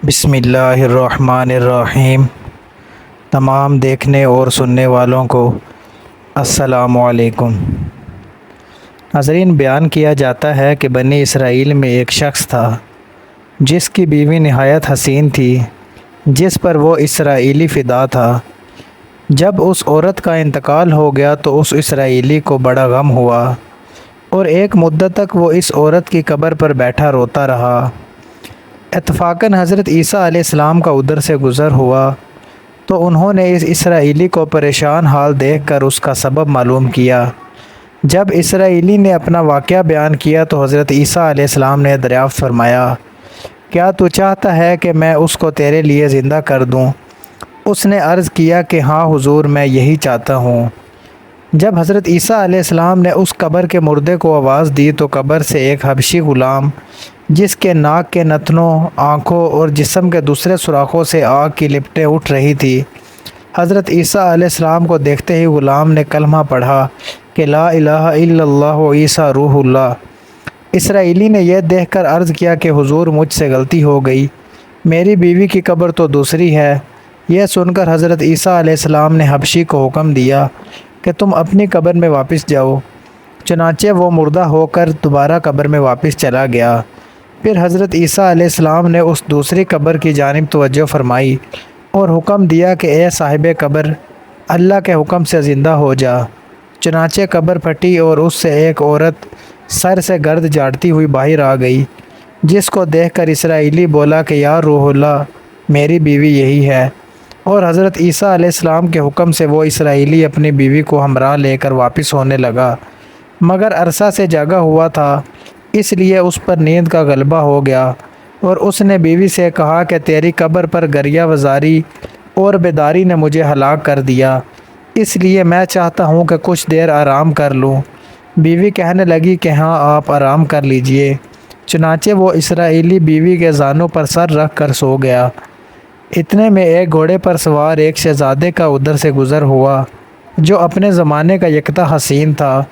بسم اللہ الرحمن الرحیم۔ تمام دیکھنے اور سننے والوں کو السلام علیکم۔ ناظرین، بیان کیا جاتا ہے کہ بنی اسرائیل میں ایک شخص تھا جس کی بیوی نہایت حسین تھی، جس پر وہ اسرائیلی فدا تھا۔ جب اس عورت کا انتقال ہو گیا تو اس اسرائیلی کو بڑا غم ہوا اور ایک مدت تک وہ اس عورت کی قبر پر بیٹھا روتا رہا۔ اتفاقاً حضرت عیسیٰ علیہ السلام کا ادھر سے گزر ہوا تو انہوں نے اس اسرائیلی کو پریشان حال دیکھ کر اس کا سبب معلوم کیا۔ جب اسرائیلی نے اپنا واقعہ بیان کیا تو حضرت عیسیٰ علیہ السلام نے دریافت فرمایا، کیا تو چاہتا ہے کہ میں اس کو تیرے لیے زندہ کر دوں؟ اس نے عرض کیا کہ ہاں حضور، میں یہی چاہتا ہوں۔ جب حضرت عیسیٰ علیہ السلام نے اس قبر کے مردے کو آواز دی تو قبر سے ایک حبشی غلام، جس کے ناک کے نتنوں، آنکھوں اور جسم کے دوسرے سوراخوں سے آگ کی لپٹیں اٹھ رہی تھی، حضرت عیسیٰ علیہ السلام کو دیکھتے ہی غلام نے کلمہ پڑھا کہ لا الہ الا اللہ عیسیٰ روح اللہ۔ اسرائیلی نے یہ دیکھ کر عرض کیا کہ حضور، مجھ سے غلطی ہو گئی، میری بیوی کی قبر تو دوسری ہے۔ یہ سن کر حضرت عیسیٰ علیہ السلام نے حبشی کو حکم دیا کہ تم اپنی قبر میں واپس جاؤ۔ چنانچہ وہ مردہ ہو کر دوبارہ قبر میں واپس چلا گیا۔ پھر حضرت عیسیٰ علیہ السلام نے اس دوسری قبر کی جانب توجہ فرمائی اور حکم دیا کہ اے صاحب قبر، اللہ کے حکم سے زندہ ہو جا۔ چنانچہ قبر پھٹی اور اس سے ایک عورت سر سے گرد جھاڑتی ہوئی باہر آ گئی، جس کو دیکھ کر اسرائیلی بولا کہ یا روح اللہ، میری بیوی یہی ہے۔ اور حضرت عیسیٰ علیہ السلام کے حکم سے وہ اسرائیلی اپنی بیوی کو ہمراہ لے کر واپس ہونے لگا، مگر عرصہ سے جاگا ہوا تھا، اس لیے اس پر نیند کا غلبہ ہو گیا اور اس نے بیوی سے کہا کہ تیری قبر پر گریہ وزاری اور بیداری نے مجھے ہلاک کر دیا، اس لیے میں چاہتا ہوں کہ کچھ دیر آرام کر لوں۔ بیوی کہنے لگی کہ ہاں، آپ آرام کر لیجئے۔ چنانچہ وہ اسرائیلی بیوی کے زانوں پر سر رکھ کر سو گیا۔ اتنے میں ایک گھوڑے پر سوار ایک شہزادے کا ادھر سے گزر ہوا جو اپنے زمانے کا یکتا حسین تھا،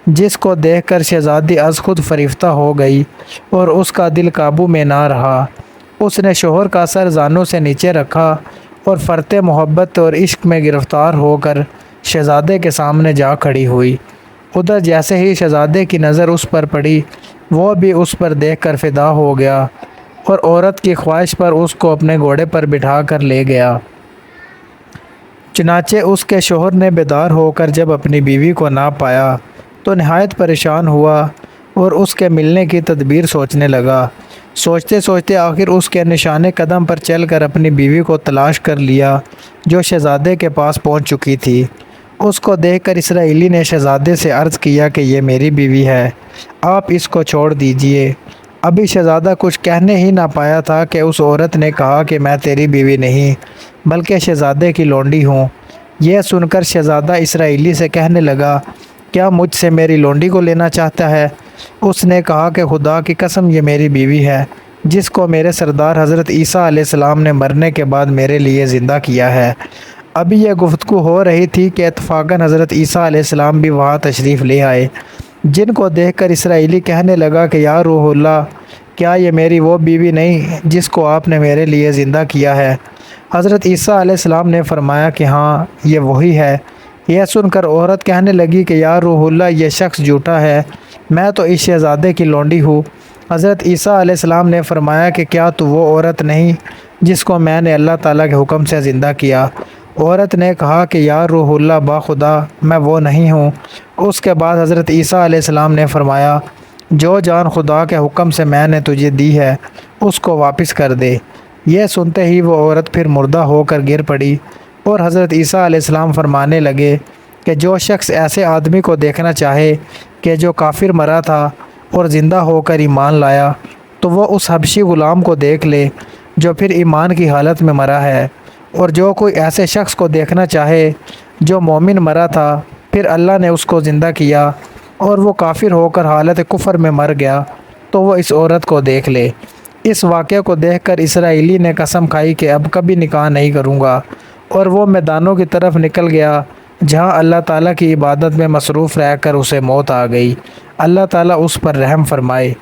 جس کو دیکھ کر شہزادی از خود فریفتہ ہو گئی اور اس کا دل قابو میں نہ رہا۔ اس نے شوہر کا سر زانوں سے نیچے رکھا اور فرط محبت اور عشق میں گرفتار ہو کر شہزادے کے سامنے جا کھڑی ہوئی۔ ادھر جیسے ہی شہزادے کی نظر اس پر پڑی، وہ بھی اس پر دیکھ کر فدا ہو گیا اور عورت کی خواہش پر اس کو اپنے گھوڑے پر بٹھا کر لے گیا۔ چنانچہ اس کے شوہر نے بیدار ہو کر جب اپنی بیوی کو نہ پایا تو نہایت پریشان ہوا اور اس کے ملنے کی تدبیر سوچنے لگا۔ سوچتے سوچتے آخر اس کے نشانے قدم پر چل کر اپنی بیوی کو تلاش کر لیا، جو شہزادے کے پاس پہنچ چکی تھی۔ اس کو دیکھ کر اسرائیلی نے شہزادے سے عرض کیا کہ یہ میری بیوی ہے، آپ اس کو چھوڑ دیجئے۔ ابھی شہزادہ کچھ کہنے ہی نہ پایا تھا کہ اس عورت نے کہا کہ میں تیری بیوی نہیں بلکہ شہزادے کی لونڈی ہوں۔ یہ سن کر شہزادہ اسرائیلی سے کہنے لگا، کیا مجھ سے میری لونڈی کو لینا چاہتا ہے؟ اس نے کہا کہ خدا کی قسم، یہ میری بیوی ہے جس کو میرے سردار حضرت عیسیٰ علیہ السلام نے مرنے کے بعد میرے لیے زندہ کیا ہے۔ ابھی یہ گفتگو ہو رہی تھی کہ اتفاقاً حضرت عیسیٰ علیہ السلام بھی وہاں تشریف لے آئے، جن کو دیکھ کر اسرائیلی کہنے لگا کہ یا روح اللہ، کیا یہ میری وہ بیوی نہیں جس کو آپ نے میرے لیے زندہ کیا ہے؟ حضرت عیسیٰ علیہ السلام نے فرمایا کہ ہاں، یہ وہی ہے۔ یہ سن کر عورت کہنے لگی کہ یا روح اللہ، یہ شخص جھوٹا ہے، میں تو اس شہزادے کی لونڈی ہوں۔ حضرت عیسیٰ علیہ السلام نے فرمایا کہ کیا تو وہ عورت نہیں جس کو میں نے اللہ تعالیٰ کے حکم سے زندہ کیا؟ عورت نے کہا کہ یا روح اللہ، باخدا میں وہ نہیں ہوں۔ اس کے بعد حضرت عیسیٰ علیہ السلام نے فرمایا، جو جان خدا کے حکم سے میں نے تجھے دی ہے اس کو واپس کر دے۔ یہ سنتے ہی وہ عورت پھر مردہ ہو کر گر پڑی اور حضرت عیسیٰ علیہ السلام فرمانے لگے کہ جو شخص ایسے آدمی کو دیکھنا چاہے کہ جو کافر مرا تھا اور زندہ ہو کر ایمان لایا، تو وہ اس حبشی غلام کو دیکھ لے جو پھر ایمان کی حالت میں مرا ہے، اور جو کوئی ایسے شخص کو دیکھنا چاہے جو مومن مرا تھا پھر اللہ نے اس کو زندہ کیا اور وہ کافر ہو کر حالت کفر میں مر گیا، تو وہ اس عورت کو دیکھ لے۔ اس واقعے کو دیکھ کر اسرائیلی نے قسم کھائی کہ اب کبھی نکاح نہیں کروں گا، اور وہ میدانوں کی طرف نکل گیا جہاں اللہ تعالیٰ کی عبادت میں مصروف رہ کر اسے موت آ گئی۔ اللہ تعالیٰ اس پر رحم فرمائے۔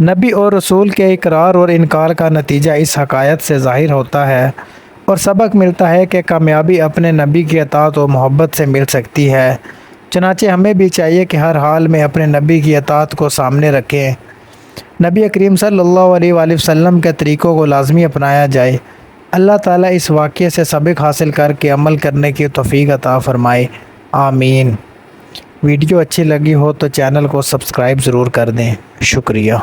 نبی اور رسول کے اقرار اور انکار کا نتیجہ اس حقائق سے ظاہر ہوتا ہے اور سبق ملتا ہے کہ کامیابی اپنے نبی کی اطاعت و محبت سے مل سکتی ہے۔ چنانچہ ہمیں بھی چاہیے کہ ہر حال میں اپنے نبی کی اطاعت کو سامنے رکھیں، نبی کریم صلی اللہ علیہ وآلہ وسلم کے طریقوں کو لازمی اپنایا جائے۔ اللہ تعالیٰ اس واقعے سے سبق حاصل کر کے عمل کرنے کی توفیق عطا فرمائے، آمین۔ ویڈیو اچھی لگی ہو تو چینل کو سبسکرائب ضرور کر دیں، شکریہ۔